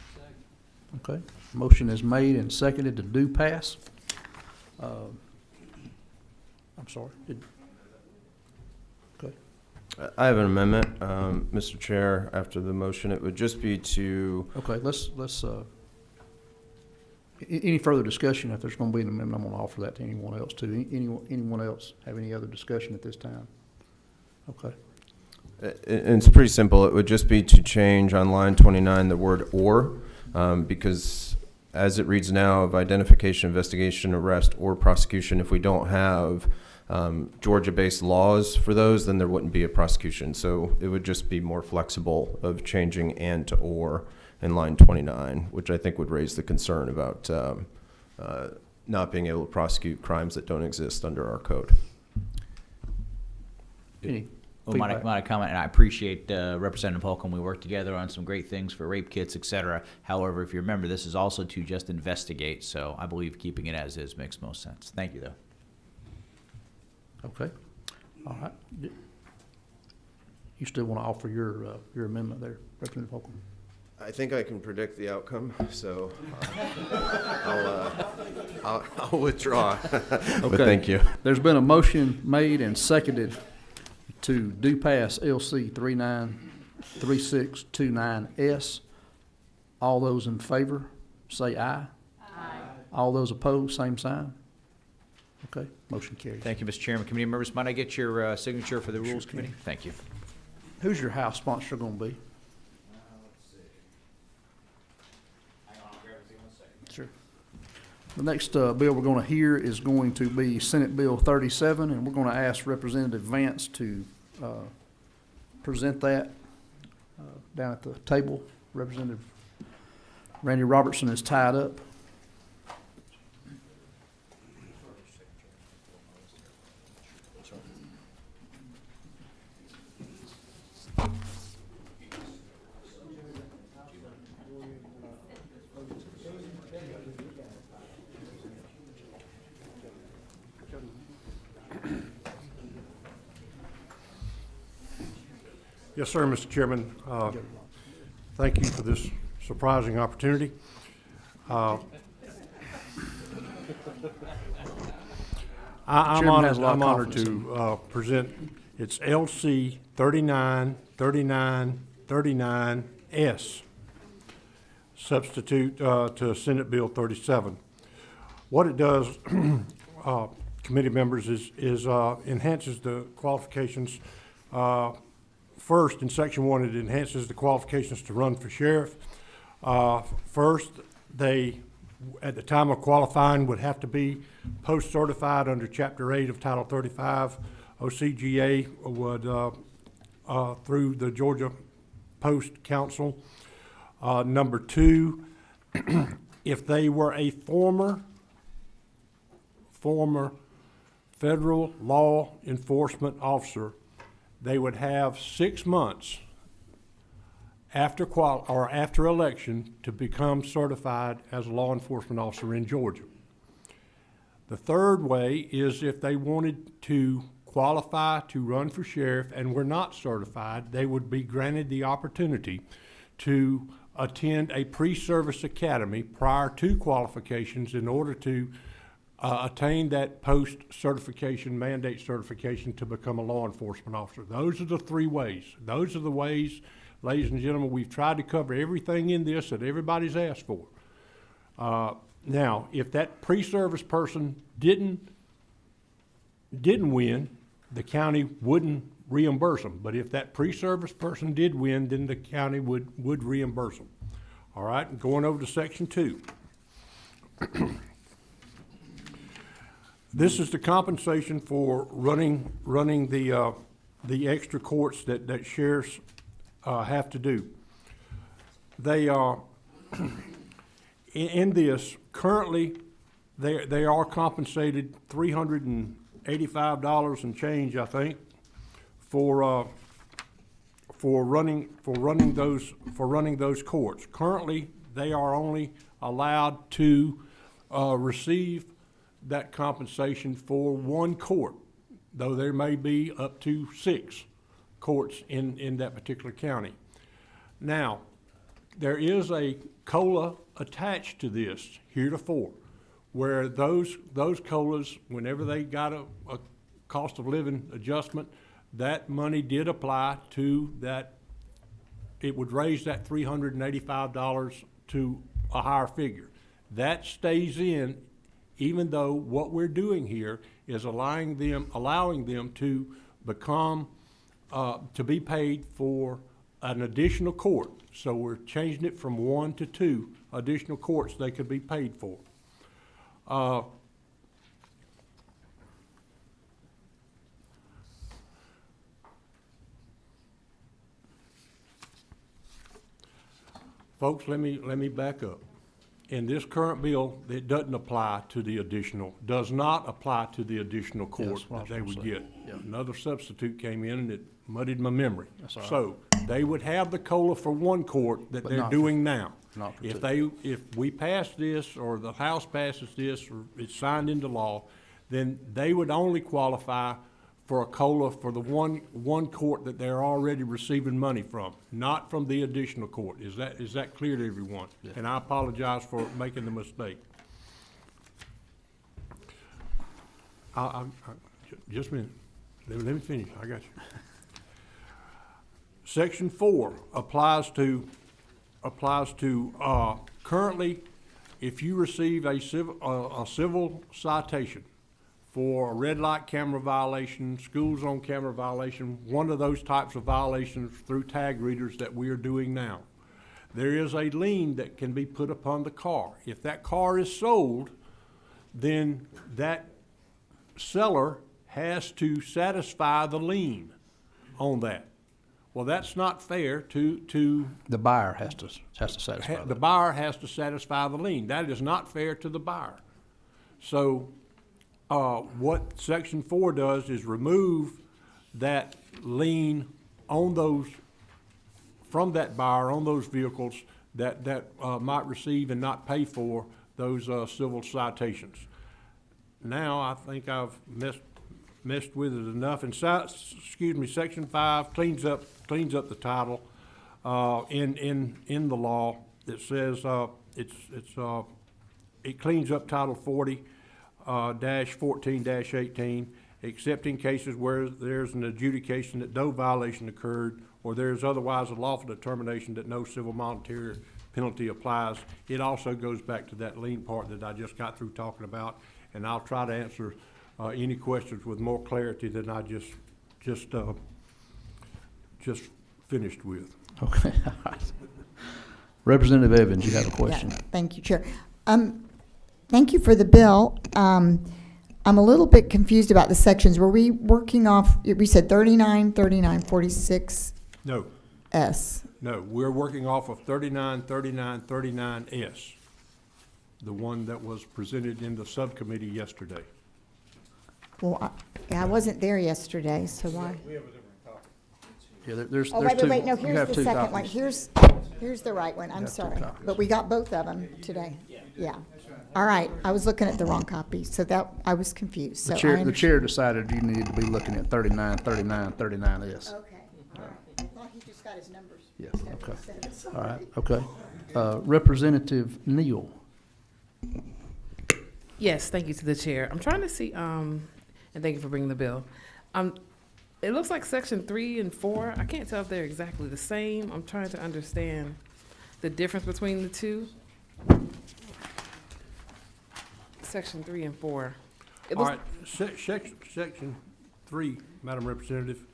Okay. Motion is made and seconded to do pass. I'm sorry. Okay. I have an amendment, Mr. Chair. After the motion, it would just be to. Okay. Let's. Any further discussion? If there's going to be an amendment, I'm going to offer that to anyone else too. Anyone else have any other discussion at this time? Okay. It's pretty simple. It would just be to change on line 29 the word "or," because as it reads now, of identification, investigation, arrest, or prosecution, if we don't have Georgia-based laws for those, then there wouldn't be a prosecution. So it would just be more flexible of changing "and" to "or" in line 29, which I think would raise the concern about not being able to prosecute crimes that don't exist under our code. Any Well, feedback? might I comment, and I appreciate Representative Holcomb. We worked together on some great things for rape kits, et cetera. However, if you remember, this is also to just investigate, so I believe keeping it as is makes most sense. Thank you, though. Okay. All right. You still want to offer your amendment there, Representative Holcomb? I think I can predict the outcome, so I'll withdraw. But thank you. There's been a motion made and seconded to do pass LC 393629S. All those in favor, say aye. Aye. All those opposed, same sign. Okay, motion carries. Thank you, Mr. Chairman. Committee members, might I get your signature for the Rules Committee? Thank you. Who's your house sponsor going to be? Sure. The next bill we're going to hear is going to be Senate Bill 37, and we're going to ask Representative Vance to present that down at the table. Representative Randy Robertson is tied up. Yes, sir, Mr. Chairman. Thank you for this surprising opportunity. I'm honored to present. It's LC 393939S. substitute to Senate Bill 37. What it does, committee members, is enhances the qualifications. First, in Section 1, it enhances the qualifications to run for sheriff. First, they, at the time of qualifying, would have to be post-certified under Chapter 8 of Title 35. OCGA would, through the Georgia Post Council. Number 2, if they were a former federal law enforcement officer, they would have 6 months after after election to become certified as a law enforcement officer in Georgia. The third way is if they wanted to qualify to run for sheriff and were not certified, they would be granted the opportunity to attend a pre-service academy prior to qualifications in order to attain that post-certification, mandate certification to become a law enforcement officer. Those are the 3 ways. Those are the ways, ladies and gentlemen, we've tried to cover everything in this that everybody's asked for. Now, if that pre-service person didn't win, the county wouldn't reimburse them. But if that pre-service person did win, then the county would reimburse them. All right, and going over to Section 2. This is the compensation for running the extra courts that sheriffs have to do. They are in this currently. They are compensated $385 and change, I think, for running those courts. Currently, they are only allowed to receive that compensation for 1 court, though there may be up to 6 courts in that particular county. Now, there is a COLA attached to this heretofore, where those COLAs, whenever they got a cost of living adjustment, that money did apply to that. It would raise that $385 to a higher figure. That stays in, even though what we're doing here is allowing them to become, to be paid for an additional court. So we're changing it from 1 to 2 additional courts they could be paid for. Folks, let me back up. In this current bill, it doesn't apply to the additional, does not apply to the additional court that they would get. Yeah. Another substitute came in and it muddied my memory. That's all right. So they would have the COLA for 1 court that But they're not for- doing now. not for If 2. if we pass this, or the House passes this, or it's signed into law, then they would only qualify for a COLA for the one court that they're already receiving money from, not from the additional court. Is that clear to everyone? Yeah. And I apologize for making the mistake. Just a minute. Let me finish. I got you. Section 4 applies to currently, if you receive a civil citation for a red light camera violation, school zone camera violation, one of those types of violations through tag readers that we are doing now, there is a lien that can be put upon the car. If that car is sold, then that seller has to satisfy the lien on that. Well, that's not fair to The buyer has to satisfy the that. buyer has to satisfy the lien. That is not fair to the buyer. So, what Section 4 does is remove that lien on those, from that buyer on those vehicles that might receive and not pay for those civil citations. Now, I think I've messed with it enough. And Section 5 cleans up the title in the law. It says it cleans up Title 40. -14-18, except in cases where there's an adjudication that no violation occurred, or there's otherwise a lawful determination that no civil monetary penalty applies. It also goes back to that lien part that I just got through talking about, and I'll try to answer any questions with more clarity than I just finished with. Okay. Representative Evans, you have a question? Yeah, thank you, Chair. Thank you for the bill. I'm a little bit confused about the sections. Were we working off, we said 39, 39, 46? No, S. no, we're working off of 39, 39, 39S, the one that was presented in the subcommittee yesterday. Well, I wasn't there yesterday, so why? Yeah, there's Oh, two. wait, no, You here's have the two second one. copies. Here's the right one, I'm have two sorry. copies. But we got both of them today. Yeah. All right, I was looking at the wrong copy, so that, I was confused, so The I chair, the understand. chair decided you needed to be looking at 39, 39, 39S. Okay, all right. I thought he just got his numbers. Yeah, okay. All right, okay. Representative Neal. Yes, thank you to the chair. I'm trying to see, and thank you for bringing the bill. It looks like section 3 and 4. I can't tell if they're exactly the same. I'm trying to understand the difference between the two. Section 3 and 4. It All looks- right, section 3, Madam Representative,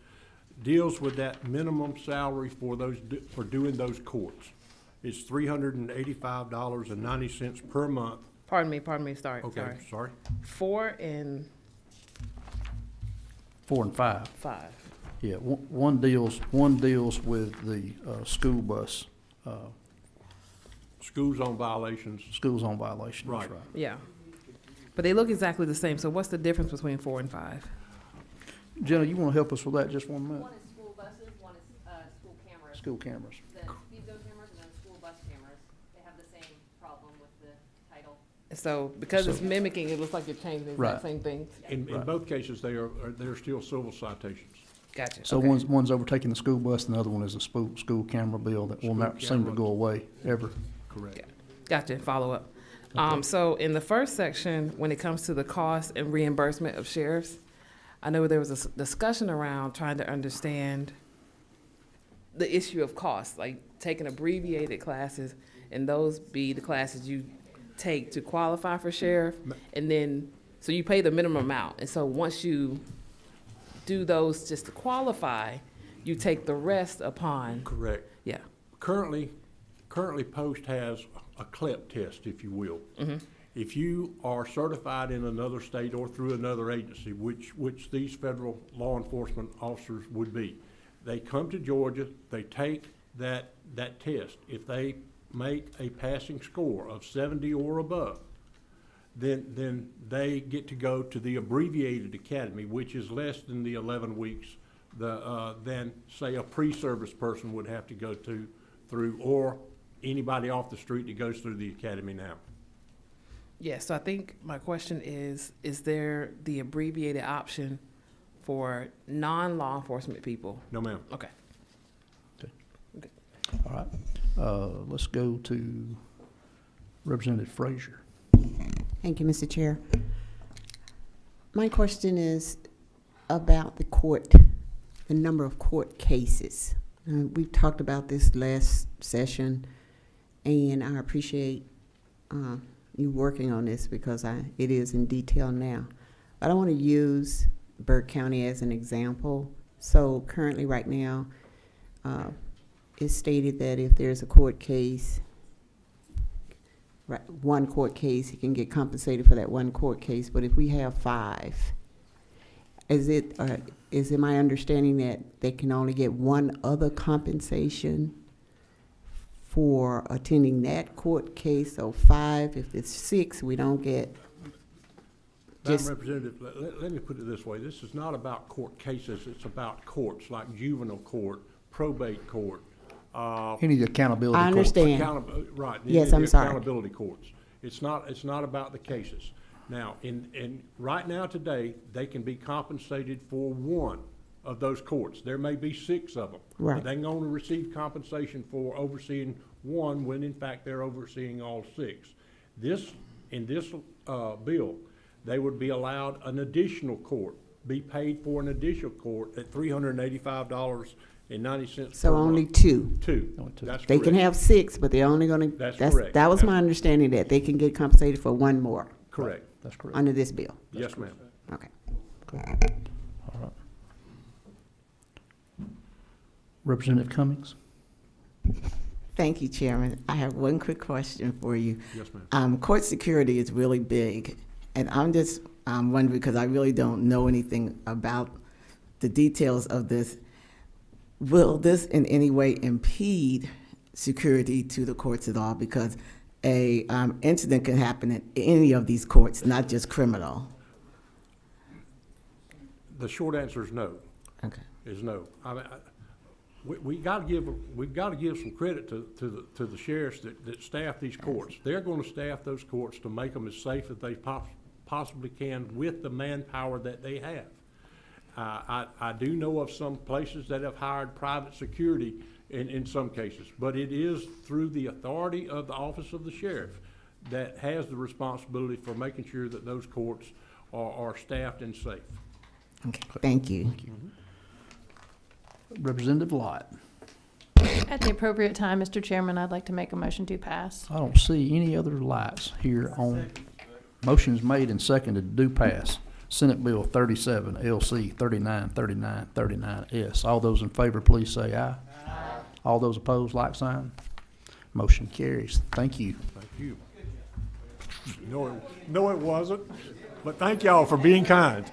deals with that minimum salary for for doing those courts. It's $385.90 per month. Pardon me, sorry. Okay, sorry. 4 and 4 and 5. 5. Yeah, one deals with the school bus, Schools on violations. schools on violation. That's Right. Yeah. But they look exactly the same. So what's the difference between 4 and 5? Jenna, you want to help us with that just 1 minute? One is school buses, one is school cameras. School cameras. The speed zone cameras and then school bus cameras. They have the same problem with the title. So because it's mimicking, it looks like you're changing the exact Right. same things. In Right. both cases, they're still civil citations. Gotcha. So Okay. one's overtaking the school bus, and the other one is a school camera bill that will School not seem to camera. go away ever. Correct. Gotcha, follow up. So in the first section, when it comes to the cost and reimbursement of sheriffs, I know there was a discussion around trying to understand the issue of cost, like taking abbreviated classes, and those be the classes you take to qualify for sheriff, and then, so you pay the minimum amount, and so once you do those just to qualify, you take the rest upon, Correct. yeah. Currently, Post has a CLEP test, if you will. If you are certified in another state or through another agency, which these federal law enforcement officers would be, they come to Georgia, they take that test. If they make a passing score of 70 or above, then they get to go to the abbreviated academy, which is less than the 11 weeks than, say, a pre-service person would have to go through, or anybody off the street that goes through the academy now. Yeah, so I think my question is there the abbreviated option for non-law enforcement people? No, ma'am. Okay. All right. Let's go to Representative Frazier. Thank you, Mr. Chair. My question is about the number of court cases. We've talked about this last session, and I appreciate you working on this because it is in detail now. But I want to use Burke County as an example. So currently, right now, it's stated that if there's a court case, one court case, he can get compensated for that one court case. But if we have 5, is it my understanding that they can only get one other compensation for attending that court case? So 5, if it's 6, we don't get. Madam Representative, let me put it this way. This is not about court cases. It's about courts like juvenile court, probate court. Any of the accountability I courts. understand. Right. Yes, the I'm sorry. Accountability courts. It's not about the cases. Now, right now today, they can be compensated for one of those courts. There may be 6 of them. Right. But they can only receive compensation for overseeing one when in fact they're overseeing all 6. In this bill, they would be allowed an additional court, be paid for an additional court at $385.90 $2.90 So per only month. two. Two. Only two. That's They can correct. have six, but they're only gonna, That's that's, correct. that was my That's- understanding, that they can get compensated for one more Correct. That's correct. under this bill. Yes, ma'am. Okay. All right. Representative Cummings? Thank you, Chairman. I have one quick question for you. Yes, ma'am. Court security is really big, and I'm just wondering, because I really don't know anything about the details of this. Will this in any way impede security to the courts at all? Because a incident can happen in any of these courts, not just criminal. The short answer is no. Okay. Is no. I mean, we've got to give some credit to the sheriffs that staff these courts. They're going to staff those courts to make them as safe as they possibly can with the manpower that they have. I do know of some places that have hired private security in some cases, but it is through the authority of the office of the sheriff that has the responsibility for making sure that those courts are staffed and safe. Okay. Thank you. Representative Lott? At the appropriate time, Mr. Chairman, I'd like to make a motion to pass. I don't see any other lights here on, motions made and seconded do pass. Senate Bill 37, LC 393939S. All those in favor, please say aye. Aye. All those opposed, like sign. Motion carries. Thank you. Thank you. No, it wasn't, but thank y'all for being kind.